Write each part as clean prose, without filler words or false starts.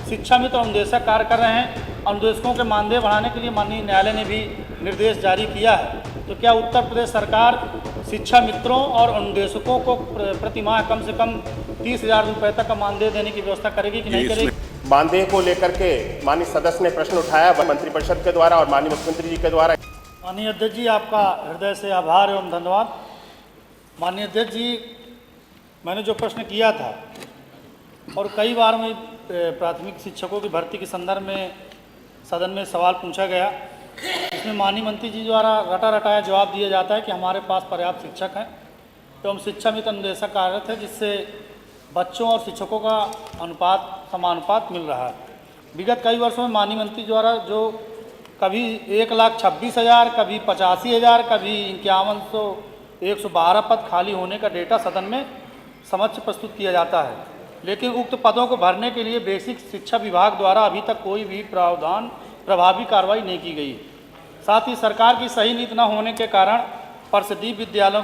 शिक्षा मित्र अनुदेशक कार्य कर रहे हैं। अनुदेशकों के मानदेय बढ़ाने के लिए माननीय न्यायालय ने भी निर्देश जारी किया है। तो क्या उत्तर प्रदेश सरकार शिक्षा मित्रों और अनुदेशकों को प्रति माह कम से कम 30,000 रुपये तक का मानदेय देने की व्यवस्था करेगी कि नहीं करेगी? मानदेय को लेकर के माननीय सदस्य ने प्रश्न उठाया मंत्रिपरिषद के द्वारा और माननीय मुख्यमंत्री जी के द्वारा। माननीय अध्यक्ष जी, आपका हृदय से आभार एवं धन्यवाद। माननीय अध्यक्ष जी, मैंने जो प्रश्न किया था और कई बार में प्राथमिक शिक्षकों की भर्ती के संदर्भ में सदन में सवाल पूछा गया, इसमें माननीय मंत्री जी द्वारा रटा रटाया जवाब दिया जाता है कि हमारे पास पर्याप्त शिक्षक हैं एवं शिक्षा मित्र अनुदेशक कार्यरत है, जिससे बच्चों और शिक्षकों का समानुपात मिल रहा है। विगत कई वर्षों में माननीय मंत्री द्वारा जो कभी 1,26,000, कभी 85,000, कभी 5100, 112 पद खाली होने का डेटा सदन में समक्ष प्रस्तुत किया जाता है, लेकिन उक्त पदों को भरने के लिए बेसिक शिक्षा विभाग द्वारा अभी तक कोई भी प्रभावी कार्रवाई नहीं की गई। साथ ही सरकार की सही नीति न होने के कारण परिषदीय विद्यालयों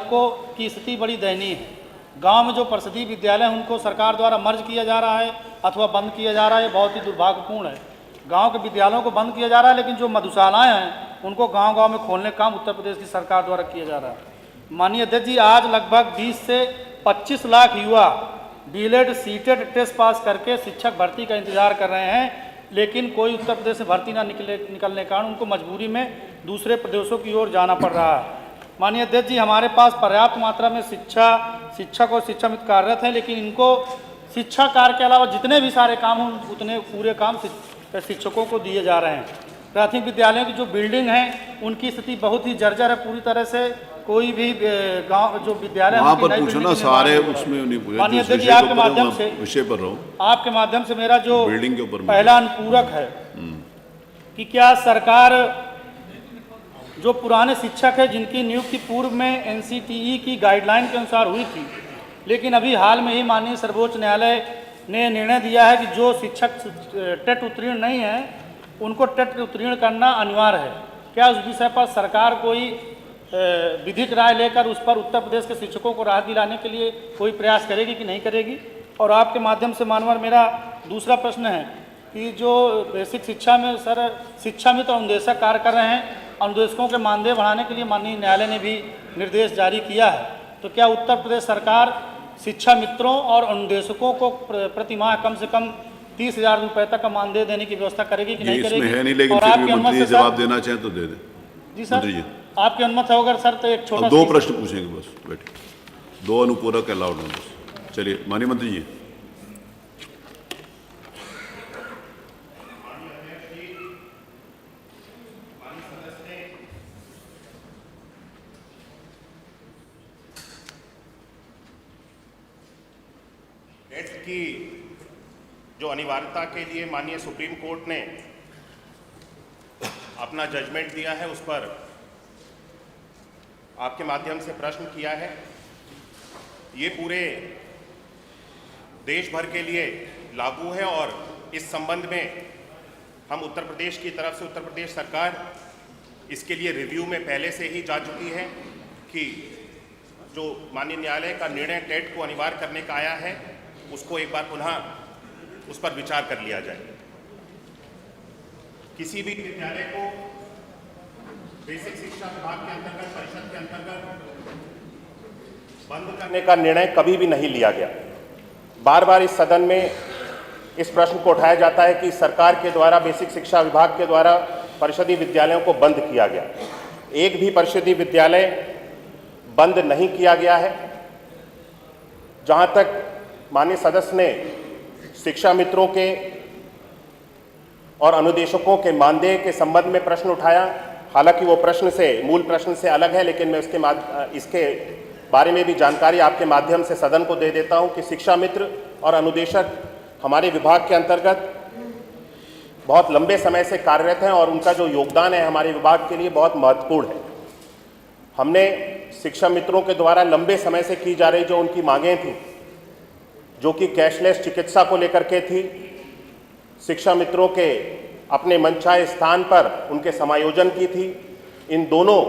की स्थिति बड़ी दयनीय है। गांव में जो परिषदीय विद्यालय हैं उनको सरकार द्वारा मर्ज किया जा रहा है अथवा बंद किया जा रहा है, बहुत ही दुर्भाग्यपूर्ण है। गांव के विद्यालयों को बंद किया जा रहा है, लेकिन जो मधुशालाएँ हैं उनको गाँव में खोलने का काम उत्तर प्रदेश की सरकार द्वारा किया जा रहा है। माननीय अध्यक्ष जी, आज लगभग 20 से 25 लाख युवा डीएलएड सीटेड टेस्ट पास करके शिक्षक भर्ती का इंतजार कर रहे हैं, लेकिन कोई उत्तर प्रदेश से भर्ती ना निकलने के कारण उनको मजबूरी में दूसरे प्रदेशों की ओर जाना पड़ रहा है। माननीय अध्यक्ष जी, हमारे पास पर्याप्त मात्रा में शिक्षक और शिक्षा मित्र कार्यरत हैं, लेकिन इनको शिक्षा कार्य के अलावा जितने भी सारे काम हों उतने पूरे काम शिक्षकों को दिए जा रहे हैं। प्राथमिक विद्यालयों की जो बिल्डिंग है उनकी स्थिति बहुत ही जर्जर है, पूरी तरह से कोई भी गांव जो विद्यालय वहाँ पर पूछना सारे उसमें नहीं पूछा। माननीय अध्यक्ष जी, आपके माध्यम से विषय पर रहो, आपके माध्यम से मेरा जो बिल्डिंग के ऊपर पहला अनुपूरक है कि क्या सरकार जो पुराने शिक्षक है जिनकी नियुक्ति पूर्व में एनसीटीई की गाइडलाइन के अनुसार हुई थी, लेकिन अभी हाल में ही माननीय सर्वोच्च न्यायालय ने निर्णय दिया है कि जो शिक्षक टेट उत्तीर्ण नहीं है उनको टेट उत्तीर्ण करना अनिवार्य है, क्या उस विषय पर सरकार कोई विधिक राय लेकर उस पर उत्तर प्रदेश के शिक्षकों को राहत दिलाने के लिए कोई प्रयास करेगी कि नहीं करेगी? और आपके माध्यम से मानवर मेरा दूसरा प्रश्न है कि जो बेसिक शिक्षा में सर शिक्षा मित्र अनुदेशक कार्य कर रहे हैं, अनुदेशकों के मानदेय बढ़ाने के लिए माननीय न्यायालय ने भी निर्देश जारी किया है। तो क्या उत्तर प्रदेश सरकार शिक्षा मित्रों और अनुदेशकों को प्रति माह कम से कम 30,000 रुपये तक का मानदेय देने की व्यवस्था करेगी कि नहीं करेगी? है नहीं, लेकिन और आपकी अनुमति से जवाब देना चाहें तो दे दें। जी सर, आपकी अनुमति होगा सर तो एक छोटा 2 प्रश्न पूछेंगे बस, बैठिए। 2 अनुपूरक अलाउड हैं बस। चलिए माननीय मंत्री जी। टेट की जो अनिवार्यता के लिए माननीय सुप्रीम कोर्ट ने अपना जजमेंट दिया है, उस पर आपके माध्यम से प्रश्न किया है। ये पूरे देश भर के लिए लागू है और इस संबंध में हम उत्तर प्रदेश की तरफ से उत्तर प्रदेश सरकार इसके लिए रिव्यू में पहले से ही जा चुकी है कि जो माननीय न्यायालय का निर्णय टेट को अनिवार्य करने का आया है उसको एक बार पुनः उस पर विचार कर लिया जाए। किसी भी विद्यालय को बेसिक शिक्षा विभाग के अंतर्गत परिषद के अंतर्गत बंद करने का निर्णय कभी भी नहीं लिया गया। बार बार इस सदन में इस प्रश्न को उठाया जाता है कि सरकार के द्वारा बेसिक शिक्षा विभाग के द्वारा परिषदीय विद्यालयों को बंद किया गया। एक भी परिषदीय विद्यालय बंद नहीं किया गया है। जहां तक माननीय सदस्य ने शिक्षा मित्रों के और अनुदेशकों के मानदेय के संबंध में प्रश्न उठाया, हालांकि वो मूल प्रश्न से अलग है, लेकिन मैं इसके बारे में भी जानकारी आपके माध्यम से सदन को दे देता हूं कि शिक्षा मित्र और अनुदेशक हमारे विभाग के अंतर्गत बहुत लंबे समय से कार्यरत हैं और उनका जो योगदान है हमारे विभाग के लिए बहुत महत्वपूर्ण है। हमने शिक्षा मित्रों के द्वारा लंबे समय से की जा रही जो उनकी मांगें थी, जो कि कैशलेस चिकित्सा को लेकर के थी, शिक्षा मित्रों के अपने मनचाहे स्थान पर उनके समायोजन की थी, इन दोनों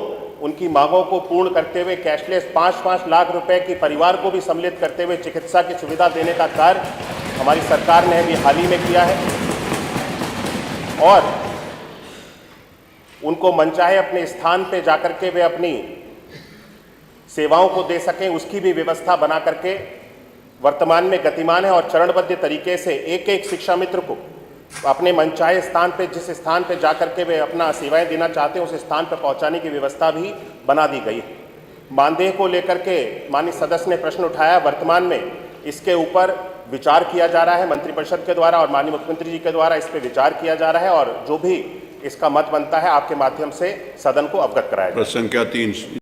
उनकी मांगों को पूर्ण करते हुए कैशलेस 5-5 लाख रुपए की परिवार को भी सम्मिलित करते हुए चिकित्सा की सुविधा देने का कार्य हमारी सरकार ने भी हाल ही में किया है। और उनको मनचाहे अपने स्थान पे जाकर के वे अपनी सेवाओं को दे सकें, उसकी भी व्यवस्था बना करके वर्तमान में गतिमान है और चरणबद्ध तरीके से एक एक शिक्षा मित्र को अपने मनचाहे स्थान पे, जिस स्थान पे जाकर के वे अपना सेवाएं देना चाहते हैं, उस स्थान पर पहुंचाने की व्यवस्था भी बना दी गई है। मानदेय को लेकर के माननीय सदस्य ने प्रश्न उठाया। वर्तमान में इसके ऊपर विचार किया जा रहा है मंत्रिपरिषद के द्वारा और माननीय मुख्यमंत्री जी के द्वारा इस पर विचार किया जा रहा है और जो भी इसका मत बनता है आपके माध्यम से सदन को अवगत कराया जाए। प्रश्न संख्या 3